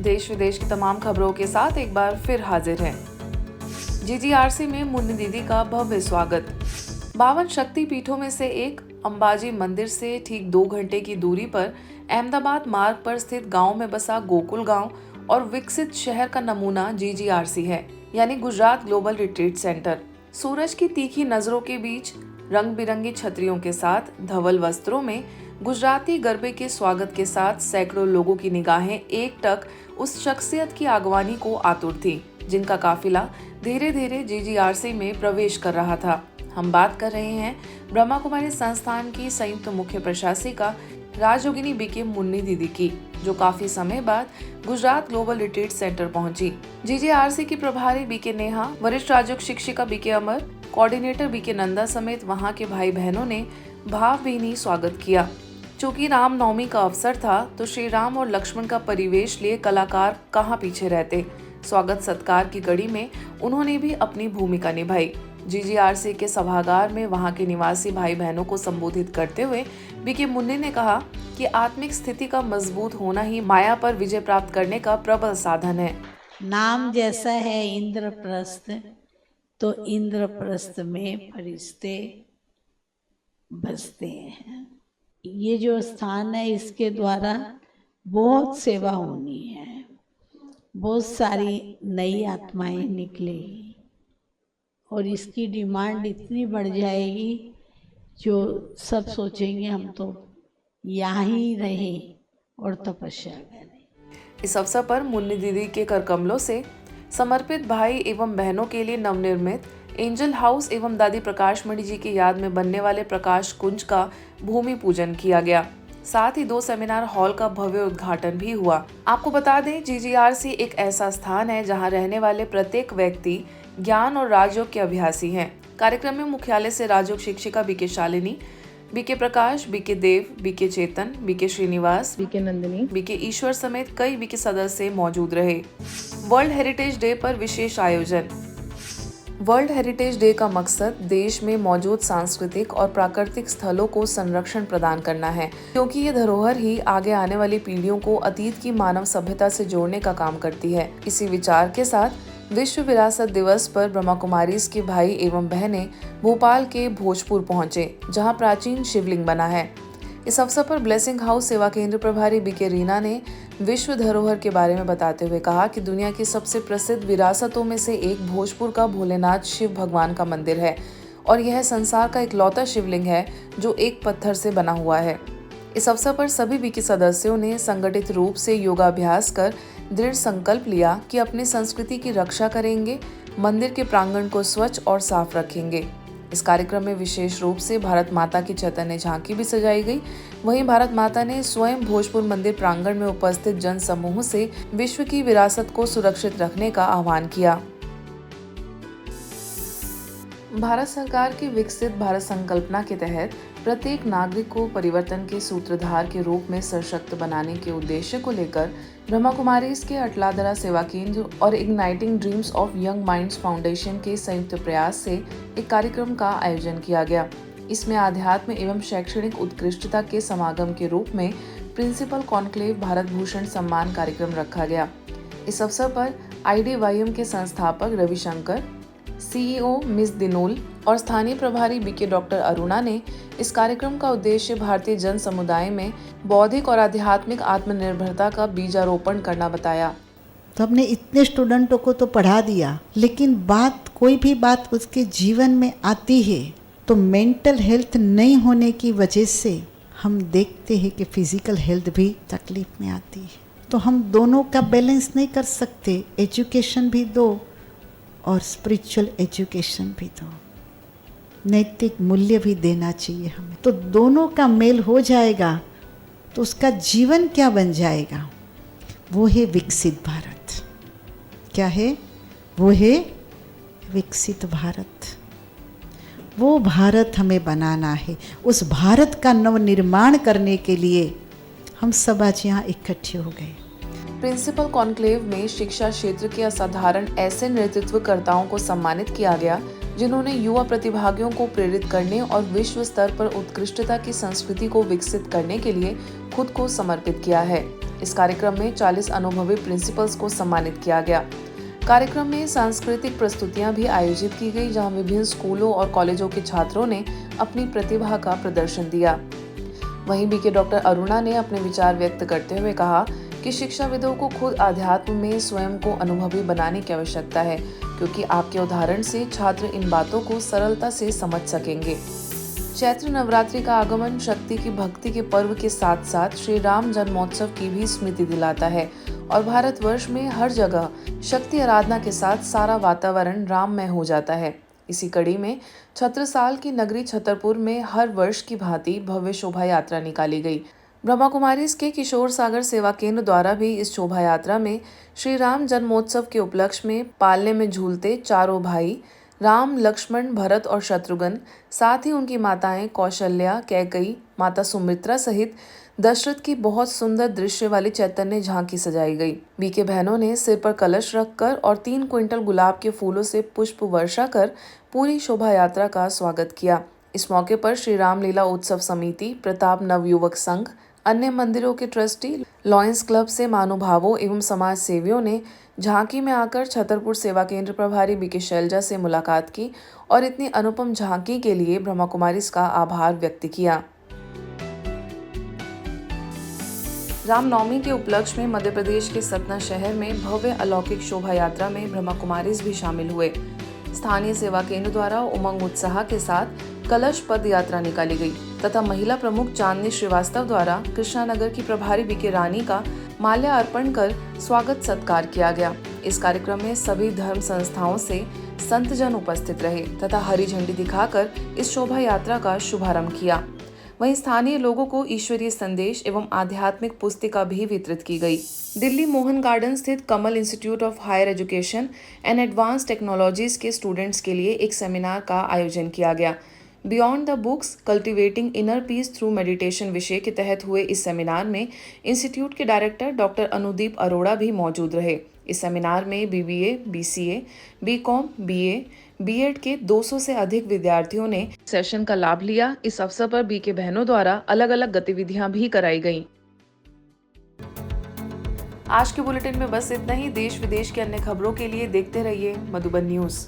देश विदेश की तमाम खबरों के साथ एक बार फिर हाजिर हैं। जीजीआरसी में मुन्नी दीदी का भव्य स्वागत। 52 शक्ति पीठों में से एक अंबाजी मंदिर से ठीक 2 घंटे की दूरी पर अहमदाबाद मार्ग पर स्थित गांव में बसा गोकुल गांव और विकसित शहर का नमूना जीजीआरसी है, यानी गुजरात ग्लोबल रिट्रीट सेंटर। सूरज की तीखी नजरों के बीच रंग बिरंगी छतरियों के साथ धवल वस्त्रों में गुजराती गरबे के स्वागत के साथ सैकड़ों लोगों की निगाहें एकटक उस शख्सियत की आगवानी को आतुर थी, जिनका काफिला धीरे धीरे जीजीआरसी में प्रवेश कर रहा था। हम बात कर रहे हैं ब्रह्मा कुमारी संस्थान की संयुक्त मुख्य प्रशासिका राजयोगिनी बीके मुन्नी दीदी की, जो काफी समय बाद गुजरात ग्लोबल रिट्रीट सेंटर पहुंची। जीजीआरसी की प्रभारी बीके नेहा, वरिष्ठ राजयोग शिक्षिका बीके अमर, कोऑर्डिनेटर बीके नंदा समेत वहां के भाई बहनों ने भावभीनी स्वागत किया। चूंकि रामनवमी का अवसर था, तो श्री राम और लक्ष्मण का परिवेश लिए कलाकार कहाँ पीछे रहते। स्वागत सत्कार की कड़ी में उन्होंने भी अपनी भूमिका निभाई। जीजीआरसी के सभागार में वहां के निवासी भाई बहनों को संबोधित करते हुए बीके मुन्नी ने कहा कि आत्मिक स्थिति का मजबूत होना ही माया पर विजय प्राप्त करने का प्रबल साधन है। नाम जैसा है इंद्रप्रस्थ, तो इंद्रप्रस्थ में फरिश्ते बसते हैं। ये जो स्थान है, इसके द्वारा बहुत सेवा होनी है, बहुत सारी नई आत्माएं निकलेगी और इसकी डिमांड इतनी बढ़ जाएगी जो सब सोचेंगे हम तो यहाँ ही रहें और तपस्या करें। इस अवसर पर मुन्नी दीदी के करकमलों से समर्पित भाई एवं बहनों के लिए नवनिर्मित एंजल हाउस एवं दादी प्रकाश मणि जी की याद में बनने वाले प्रकाश कुंज का भूमि पूजन किया गया। साथ ही 2 सेमिनार हॉल का भव्य उद्घाटन भी हुआ। आपको बता दें, जीजीआरसी एक ऐसा स्थान है जहां रहने वाले प्रत्येक व्यक्ति ज्ञान और राजयोग के अभ्यासी हैं। कार्यक्रम में मुख्यालय से राजयोग शिक्षिका BK Shalini, BK Prakash, BK Dev, BK Chetan, BK Srinivas, BK Nandini, BK Ishwar समेत कई बीके सदस्य मौजूद रहे। वर्ल्ड हेरिटेज डे पर विशेष आयोजन। वर्ल्ड हेरिटेज डे का मकसद देश में मौजूद सांस्कृतिक और प्राकृतिक स्थलों को संरक्षण प्रदान करना है, क्योंकि ये धरोहर ही आगे आने वाली पीढ़ियों को अतीत की मानव सभ्यता से जोड़ने का काम करती है। इसी विचार के साथ विश्व विरासत दिवस पर ब्रह्मा कुमारीज के भाई एवं बहनें भोपाल के भोजपुर पहुंचे, जहां प्राचीन शिवलिंग बना है। इस अवसर पर ब्लेसिंग हाउस सेवा केंद्र प्रभारी बीके रीना ने विश्व धरोहर के बारे में बताते हुए कहा कि दुनिया की सबसे प्रसिद्ध विरासतों में से एक भोजपुर का भोलेनाथ शिव भगवान का मंदिर है और यह संसार का इकलौता शिवलिंग है जो एक पत्थर से बना हुआ है। इस अवसर पर सभी बीके सदस्यों ने संगठित रूप से योगाभ्यास कर दृढ़ संकल्प लिया कि अपनी संस्कृति की रक्षा करेंगे, मंदिर के प्रांगण को स्वच्छ और साफ रखेंगे। इस कार्यक्रम में विशेष रूप से भारत माता की चैतन्य झांकी भी सजाई गई। वहीं भारत माता ने स्वयं भोजपुर मंदिर प्रांगण में उपस्थित जन समूह से विश्व की विरासत को सुरक्षित रखने का आह्वान किया। भारत सरकार की विकसित भारत संकल्पना के तहत प्रत्येक नागरिक को परिवर्तन के सूत्रधार के रूप में सशक्त बनाने के उद्देश्य को लेकर ब्रह्मा कुमारीज के अटलादरा सेवा केंद्र और igniting dreams of young minds foundation के संयुक्त प्रयास से एक कार्यक्रम का आयोजन किया गया। इसमें आध्यात्म एवं शैक्षणिक उत्कृष्टता के समागम के रूप में प्रिंसिपल कॉन्क्लेव भारत भूषण सम्मान कार्यक्रम रखा गया। इस अवसर पर IDYM के संस्थापक रविशंकर, CEO मिस दिनोल और स्थानीय प्रभारी बीके डॉक्टर अरुणा ने इस कार्यक्रम का उद्देश्य भारतीय जन समुदाय में बौद्धिक और आध्यात्मिक आत्मनिर्भरता का बीजारोपण करना बताया। तो हमने इतने स्टूडेंटों को तो पढ़ा दिया, लेकिन कोई भी बात उसके जीवन में आती है तो मेंटल हेल्थ नहीं होने की वजह से हम देखते हैं कि फिजिकल हेल्थ भी तकलीफ में आती है। तो हम दोनों का बैलेंस नहीं कर सकते। एजुकेशन भी दो और स्पिरिचुअल एजुकेशन भी दो, नैतिक मूल्य भी देना चाहिए हमें। तो दोनों का मेल हो जाएगा तो उसका जीवन क्या बन जाएगा? वो है विकसित भारत। क्या है? वो है विकसित भारत। वो भारत हमें बनाना है। उस भारत का नवनिर्माण करने के लिए हम सब आज यहाँ इकट्ठे हो गए। प्रिंसिपल कॉन्क्लेव में शिक्षा क्षेत्र के असाधारण ऐसे नेतृत्वकर्ताओं को सम्मानित किया गया जिन्होंने युवा प्रतिभागियों को प्रेरित करने और विश्व स्तर पर उत्कृष्टता की संस्कृति को विकसित करने के लिए खुद को समर्पित किया है। इस कार्यक्रम में 40 अनुभवी प्रिंसिपल्स को सम्मानित किया गया। कार्यक्रम में सांस्कृतिक प्रस्तुतियां भी आयोजित की गई, जहां विभिन्न स्कूलों और कॉलेजों के छात्रों ने अपनी प्रतिभा का प्रदर्शन दिया। वहीं बीके डॉक्टर अरुणा ने अपने विचार व्यक्त करते हुए कहा कि शिक्षाविदों को खुद आध्यात्म में स्वयं को अनुभवी बनाने की आवश्यकता है, क्योंकि आपके उदाहरण से छात्र इन बातों को सरलता से समझ सकेंगे। चैत्र नवरात्रि का आगमन शक्ति की भक्ति के पर्व के साथ साथ श्री राम जन्मोत्सव की भी स्मृति दिलाता है और भारतवर्ष में हर जगह शक्ति आराधना के साथ सारा वातावरण राममय हो जाता है। इसी कड़ी में छत्रसाल की नगरी छतरपुर में हर वर्ष की भांति भव्य शोभा यात्रा निकाली गई। ब्रह्मा कुमारीज के किशोर सागर सेवा केंद्र द्वारा भी इस शोभा यात्रा में श्री राम जन्मोत्सव के उपलक्ष्य में पालने में झूलते चारों भाई राम, लक्ष्मण, भरत और शत्रुघ्न, साथ ही उनकी माताएं कौशल्या, कैकेयी, माता सुमित्रा सहित दशरथ की बहुत सुंदर दृश्य वाली चैतन्य झांकी सजाई गई। बीके बहनों ने सिर पर कलश रखकर और 3 क्विंटल गुलाब के फूलों से पुष्प वर्षा कर पूरी शोभा यात्रा का स्वागत किया। इस मौके पर श्री रामलीला उत्सव समिति, प्रताप नवयुवक संघ, अन्य मंदिरों के ट्रस्टी, लॉयंस क्लब से महानुभावों एवं समाज सेवियों ने झांकी में आकर छतरपुर सेवा केंद्र प्रभारी बीके शैलजा से मुलाकात की और इतनी अनुपम झांकी के लिए ब्रह्मा कुमारीज का आभार व्यक्त किया। रामनवमी के उपलक्ष्य में मध्य प्रदेश के सतना शहर में भव्य अलौकिक शोभा यात्रा में ब्रह्मा कुमारीज भी शामिल हुए। स्थानीय सेवा केंद्र द्वारा उमंग उत्साह के साथ कलश पद यात्रा निकाली गई तथा महिला प्रमुख चांदनी श्रीवास्तव द्वारा कृष्णानगर की प्रभारी बीके रानी का माल्या अर्पण कर स्वागत सत्कार किया गया। इस कार्यक्रम में सभी धर्म संस्थाओं से संतजन उपस्थित रहे तथा हरी झंडी दिखाकर इस शोभा यात्रा का शुभारंभ किया। वहीं स्थानीय लोगों को ईश्वरीय संदेश एवं आध्यात्मिक पुस्तिका भी वितरित की गई। दिल्ली मोहन गार्डन स्थित Kamal institute of higher education and advance technologies के स्टूडेंट्स के लिए एक सेमिनार का आयोजन किया गया। Beyond the books cultivating inner peace through meditation विषय के तहत हुए इस सेमिनार में इंस्टीट्यूट के डायरेक्टर डॉक्टर अनुदीप अरोड़ा भी मौजूद रहे। इस सेमिनार में BBA, BCA, BCom, BA, BEd के 200 से अधिक विद्यार्थियों ने सेशन का लाभ लिया। इस अवसर पर बीके बहनों द्वारा अलग अलग गतिविधियां भी कराई गईं। आज के बुलेटिन में बस इतना ही। देश विदेश के अन्य खबरों के लिए देखते रहिए मधुबन न्यूज।